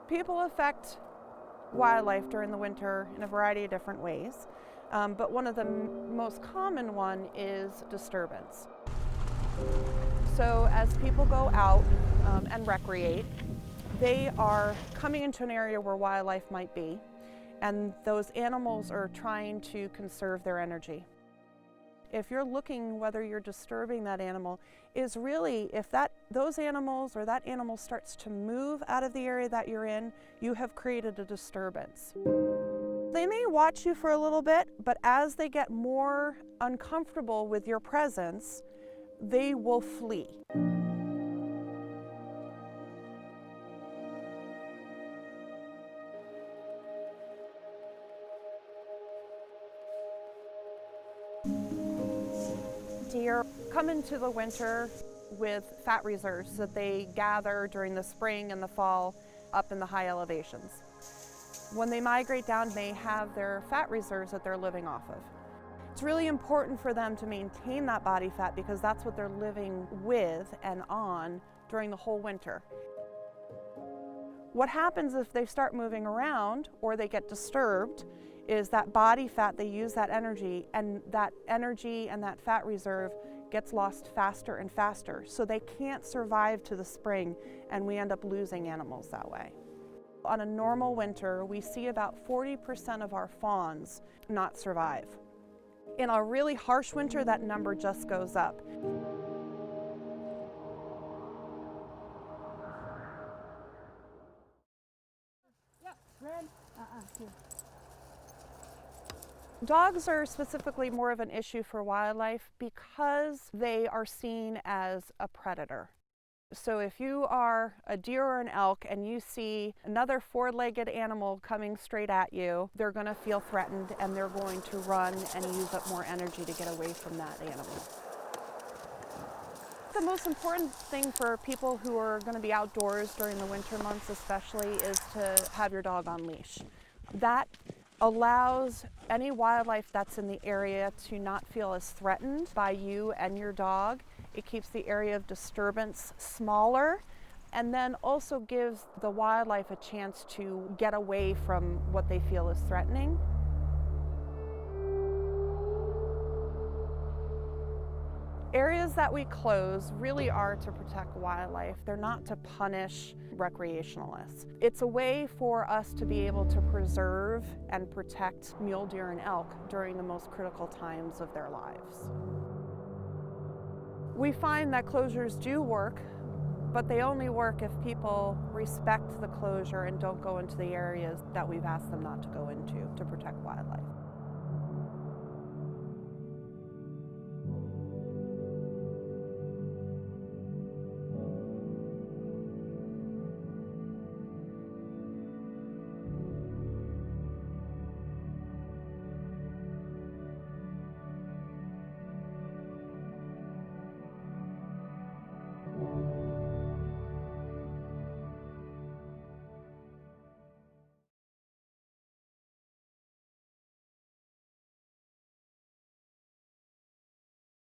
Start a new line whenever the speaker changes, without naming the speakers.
People affect wildlife during the winter in a variety of different ways, but one of the most common one is disturbance. So as people go out and recreate, they are coming into an area where wildlife might be, and those animals are trying to conserve their energy. If you're looking whether you're disturbing that animal is really if those animals or that animal starts to move out of the area that you're in, you have created a disturbance. They may watch you for a little bit, but as they get more uncomfortable with your presence, they will flee. Deer come into the winter with fat reserves that they gather during the spring and the fall up in the high elevations. When they migrate down, they have their fat reserves that they're living off of. It's really important for them to maintain that body fat because that's what they're living with and on during the whole winter. What happens if they start moving around or they get disturbed is that body fat, they use that energy and that fat reserve gets lost faster and faster. So they can't survive to the spring and we end up losing animals that way. On a normal winter, we see about 40% of our fawns not survive. In a really harsh winter, that number just goes up. Dogs are specifically more of an issue for wildlife because they are seen as a predator. So if you are a deer or an elk and you see another four-legged animal coming straight at you, they're going to feel threatened and they're going to run and use up more energy to get away from that animal. The most important thing for people who are going to be outdoors during the winter months especially is to have your dog on leash. That allows any wildlife that's in the area to not feel as threatened by you and your dog. It keeps the area of disturbance smaller and then also gives the wildlife a chance to get away from what they feel is threatening. Areas that we close really are to protect wildlife. They're not to punish recreationalists. It's a way for us to be able to preserve and protect mule deer and elk during the most critical times of their lives. We find that closures do work, but they only work if people respect the closure and don't go into the areas that we've asked them not to go into to protect wildlife.